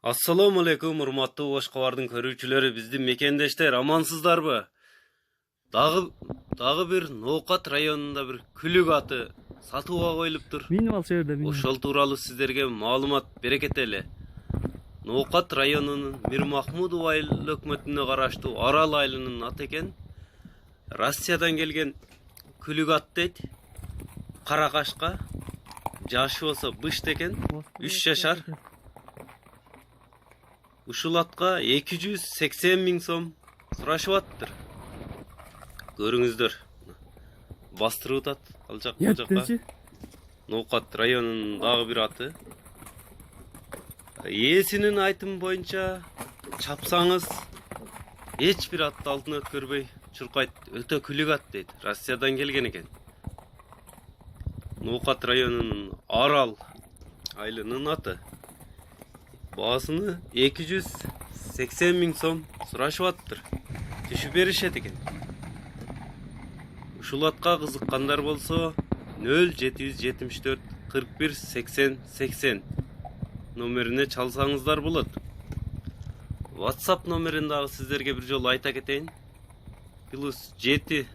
Assalamu alaikum, урматтуу Ош кабардын көрүүчүлөрү, биздин мекендештер амансыздарбы? Дагы бир Ноокат районунда бир күлүк аты сатууга коюлуптур. Ошол тууралуу сиздерге маалымат бере кетели. Ноокат районунун Мир Махмудов айыл өкмөтүнө караштуу Арал айылынын аты экен. Россиядан келген күлүк ат дейт. Кара кашка, жашы болсо бышт экен, 3 жашар. Ушул атка 280 миң сом сурашып аттыр. Көрүңүздөр. Бастырып атат ал жакка. Ноокат районунун дагы бир аты. Ээсинин айтымы боюнча чапсаңыз эч бир атты алдын өткөрбөй чуркайт. Өтө күлүк ат дейт. Россиядан келген экен. Ноокат районунун Арал айылынын аты. Баасыны 280 миң сом сурашып аттыр. Түшүп беришет экен. Ушул атка кызыккандар болсо 0774 41 80 80 номерине чалсаңыздар болот. WhatsApp номерин дагы сиздерге бир жолу айта кетейин. +7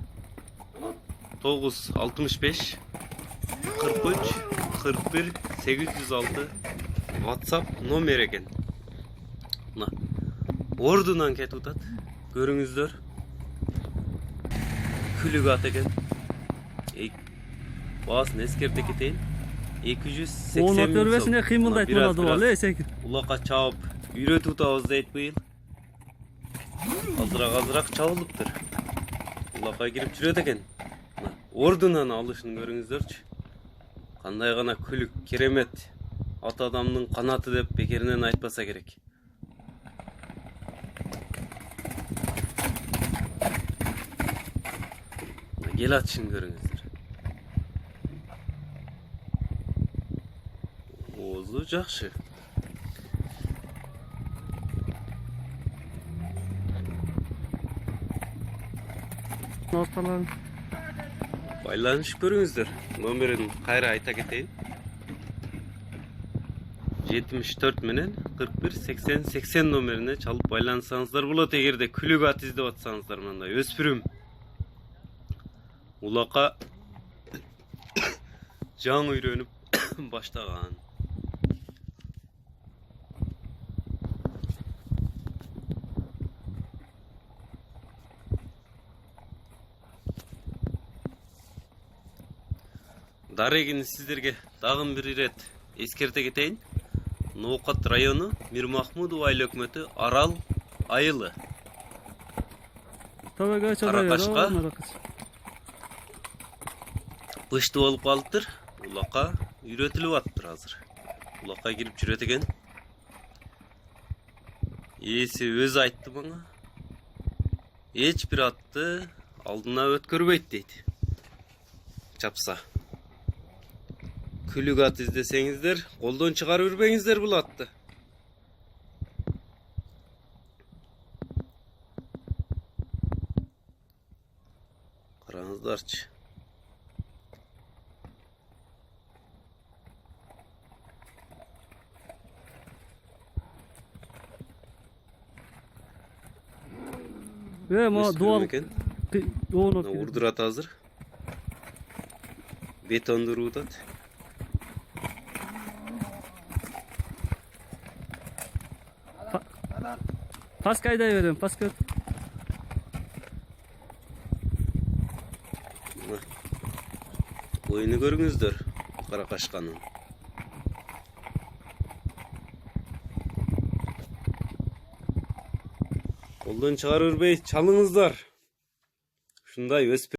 965 43 41 806 WhatsApp номер экен. Мына ордунан кетип атат. Көрүңүздөр. Күлүк ат экен. Баасын эскерте кетейин. 280 миң сом. Кыймылдайт болду эле эсекир. Улакка чабып үйрөтүп атабыз дейт быйыл. Азыраак чабылыптыр. Улакка кирип жүрөт экен. Ордунан алышын көрүңүздөрчү. Кандай гана күлүк, керемет. Ат адамдын канаты деп бекеринен айтпаса керек. Кел атышын көрүңүздөр. Оозу жакшы. Байланышып көрүңүздөр. Номерин кайра айта кетейин. 74 менен 41 80 80 номерине чалып байлансаңыздар болот. Эгерде күлүк ат издеп атсаңыздар, мындай өспүрүм улакка жаңы үйрөнүп баштаган. Дарегини сиздерге дагы бир ирет эскерте кетейин. Ноокат району Мир Махмудов айыл өкмөтү Арал айылы. Каракашка бышты болуп калыптыр. Улакка үйрөтүлүп аттыр азыр. Улакка кирип жүрөт экен. Ээси өзү айтты мага. Эч бир атты алдына өткөрбөйт дейт. Чапса. Күлүк ат издесеңиздер, колдон чыгарып жүрбөңүздөр бул атты. Караңыздарчы. Урдурат азыр. Бетондуруп атат. Паска айдай берем, паска. Oyunu көрүңүздөр, каракашканын. Колдон чыгарып жүрбөй чалыңыздар. Ушундай өспүрүм